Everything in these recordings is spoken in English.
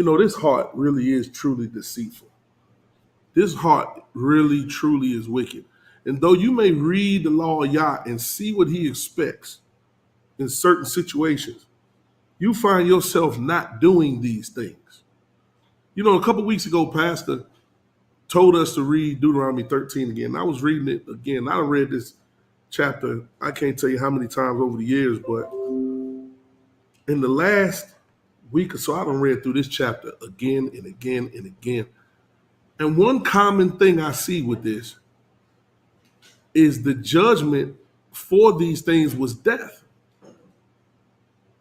This heart really is truly deceitful. This heart really, truly is wicked. And though you may read the law of Yah and see what he expects in certain situations, you find yourself not doing these things. A couple weeks ago, Pastor told us to read Deuteronomy 13 again. I was reading it again. I read this chapter, I can't tell you how many times over the years, but in the last week or so, I done read through this chapter again and again and again. And one common thing I see with this is the judgment for these things was death.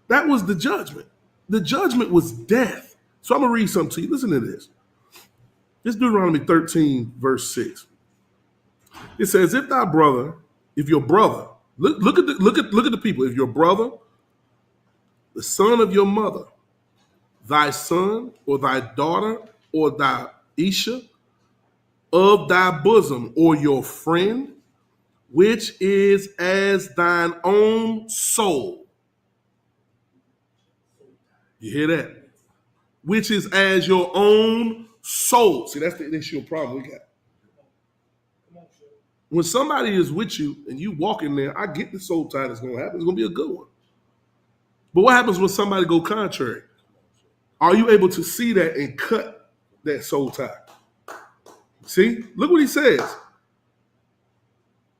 That was the judgment. The judgment was death. So I'm going to read something to you. Listen to this. This is Deuteronomy 13, verse 6. It says, if your brother, look at the people. If your brother, the son of your mother, thy son or thy daughter or thy Isha of thy bosom or your friend, which is as thine own soul. You hear that? Which is as your own soul. See, that's the initial problem we got. When somebody is with you and you walk in there, I get the soul tie that's going to happen. It's going to be a good one. But what happens when somebody go contrary? Are you able to see that and cut that soul tie? See, look what he says.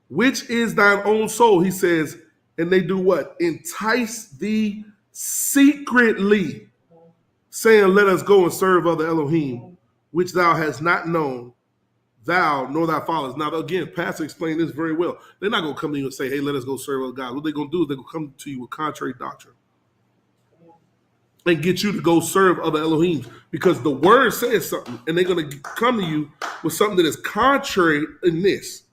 Which is thine own soul, he says, and they do what? Entice thee secretly, saying, let us go and serve other Elohim, which thou hast not known, thou nor thy fathers. Now, again, Pastor explained this very well. They're not going to come to you and say, hey, let us go serve other gods. What they're going to do is they're going to come to you with contrary doctrine and get you to go serve other Elohim, because the word says something, and they're going to come to you with something that is contrary in this.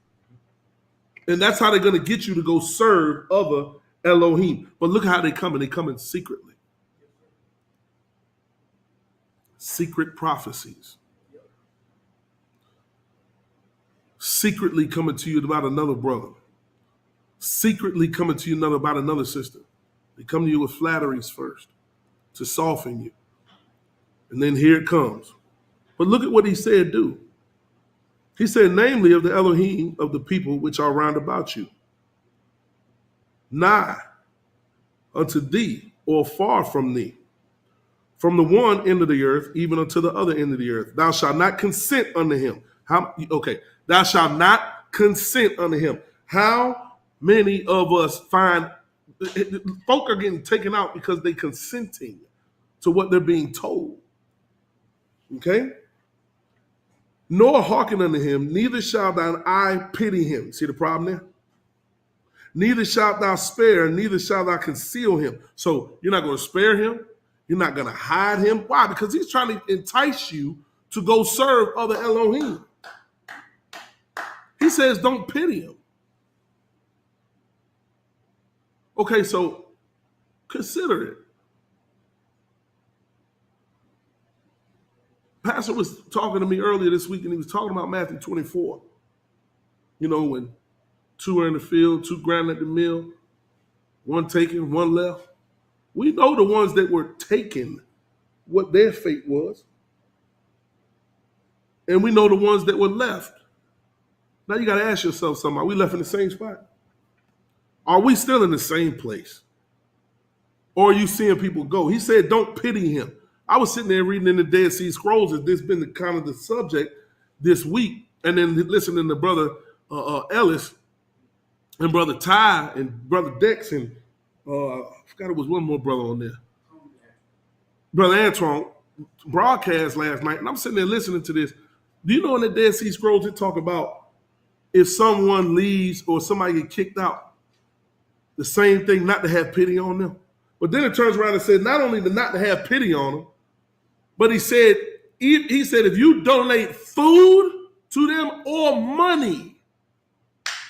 And that's how they're going to get you to go serve other Elohim. But look how they come, and they come in secretly. Secret prophecies. Secretly coming to you about another brother. Secretly coming to you about another sister. They come to you with flatteries first to soften you. And then here it comes. But look at what he said do. He said, namely of the Elohim of the people which are round about you, nigh unto thee or far from thee, from the one end of the earth even unto the other end of the earth. Thou shalt not consent unto him. Thou shalt not consent unto him. How many of us find folk are getting taken out because they consenting to what they're being told? Okay? Nor hearken unto him, neither shalt thine eye pity him. See the problem there? Neither shalt thou spare, neither shalt thou conceal him. So you're not going to spare him. You're not going to hide him. Why? Because he's trying to entice you to go serve other Elohim. He says, don't pity him. Okay, so consider it. Pastor was talking to me earlier this week, and he was talking about Matthew 24. When two are in the field, two grinding at the mill, one taken, one left. We know the ones that were taken, what their fate was. And we know the ones that were left. Now you got to ask yourself something. Are we left in the same spot? Are we still in the same place? Or are you seeing people go? He said, don't pity him. I was sitting there reading in the Dead Sea Scrolls. This has been kind of the subject this week. And then listening to Brother Ellis and Brother Ty and Brother Dex and I forgot it was one more brother on there. Brother Antoine broadcast last night. And I'm sitting there listening to this. Do you know in the Dead Sea Scrolls it talk about if someone leaves or somebody get kicked out, the same thing, not to have pity on them? But then it turns around and said not only not to have pity on them, but he said if you donate food to them or money,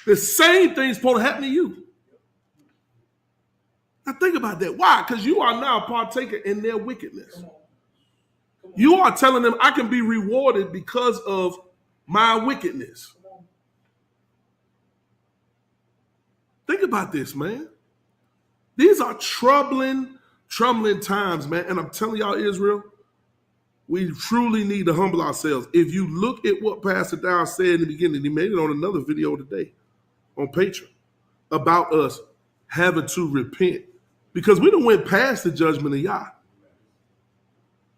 the same thing's supposed to happen to you. Now think about that. Why? Because you are now a partaker in their wickedness. You are telling them I can be rewarded because of my wickedness. Think about this, man. These are troubling times, man. And I'm telling y'all, Israel, we truly need to humble ourselves. If you look at what Pastor Dow said in the beginning, he made it on another video today on Patreon about us having to repent because we done went past the judgment of Yah.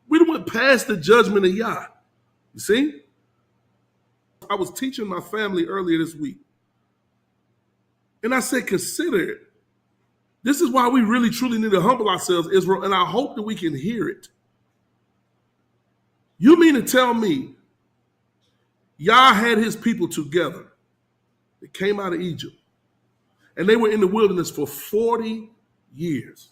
We done went past the judgment of Yah. You see? I was teaching my family earlier this week, and I said, consider it. This is why we really truly need to humble ourselves, Israel, and I hope that we can hear it. You mean to tell me Yah had his people together? They came out of Egypt, and they were in the wilderness for 40 years.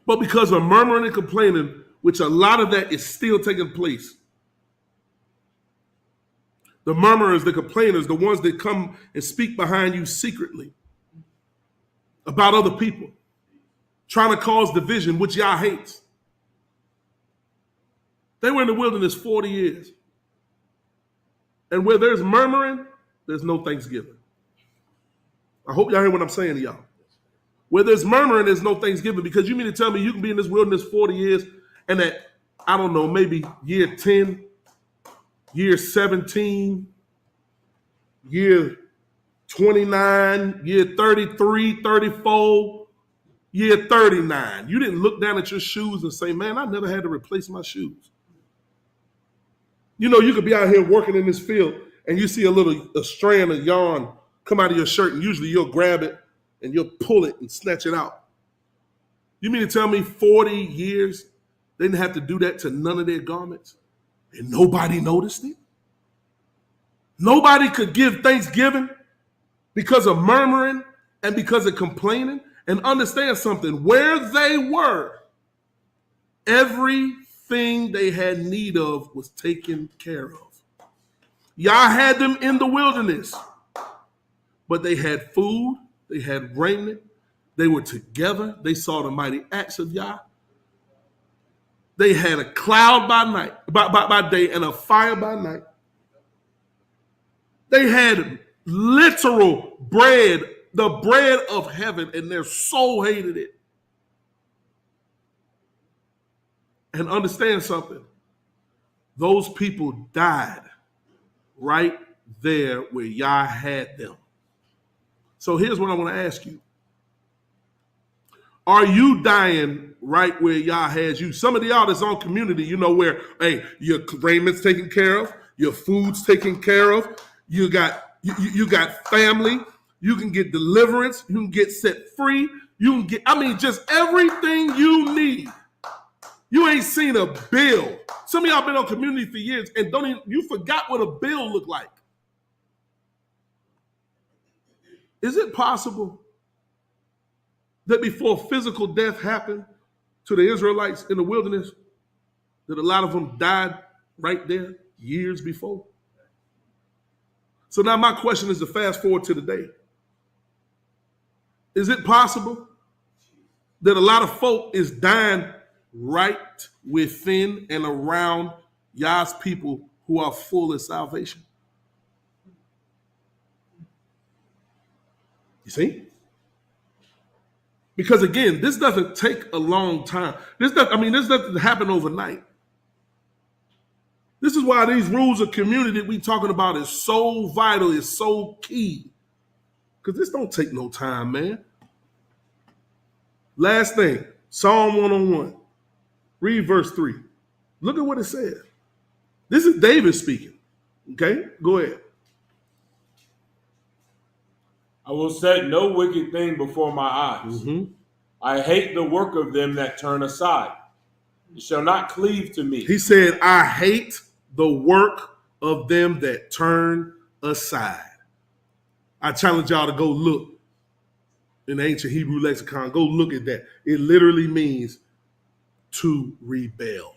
But because of murmuring and complaining, which a lot of that is still taking place, the murmurers, the complainers, the ones that come and speak behind you secretly about other people, trying to cause division, which Yah hates. They were in the wilderness 40 years. And where there's murmuring, there's no thanksgiving. I hope y'all hear what I'm saying to y'all. Where there's murmuring, there's no thanksgiving, because you mean to tell me you can be in this wilderness 40 years and at, I don't know, maybe year 10, year 17, year 29, year 33, 34, year 39. You didn't look down at your shoes and say, man, I never had to replace my shoes. You know, you could be out here working in this field and you see a strand of yarn come out of your shirt, and usually you'll grab it and you'll pull it and snatch it out. You mean to tell me 40 years they didn't have to do that to none of their garments and nobody noticed it? Nobody could give thanksgiving because of murmuring and because of complaining? And understand something, where they were, everything they had need of was taken care of. Yah had them in the wilderness, but they had food, they had raiment, they were together, they saw the mighty acts of Yah. They had a cloud by night, by day, and a fire by night. They had literal bread, the bread of heaven, and their soul hated it. And understand something, those people died right there where Yah had them. So here's what I want to ask you. Are you dying right where Yah has you? Some of y'all that's on community, you know, where, hey, your raiment's taken care of, your food's taken care of, you got family, you can get deliverance, you can get set free, you can get, just everything you need. You ain't seen a bill. Some of y'all been on community for years and you forgot what a bill looked like. Is it possible that before physical death happened to the Israelites in the wilderness, that a lot of them died right there years before? So now my question is to fast forward to today. Is it possible that a lot of folk is dying right within and around Yah's people who are full of salvation? You see? Because again, this doesn't take a long time. This doesn't happen overnight. This is why these rules of community that we talking about is so vital, is so key. Because this don't take no time, man. Last thing, Psalm 101. Read verse 3. Look at what it says. This is David speaking. Okay, go ahead. I will set no wicked thing before my eyes. Mm-hmm. I hate the work of them that turn aside. It shall not cleave to me. He said, I hate the work of them that turn aside. I challenge y'all to go look in the ancient Hebrew lexicon. Go look at that. It literally means to rebel.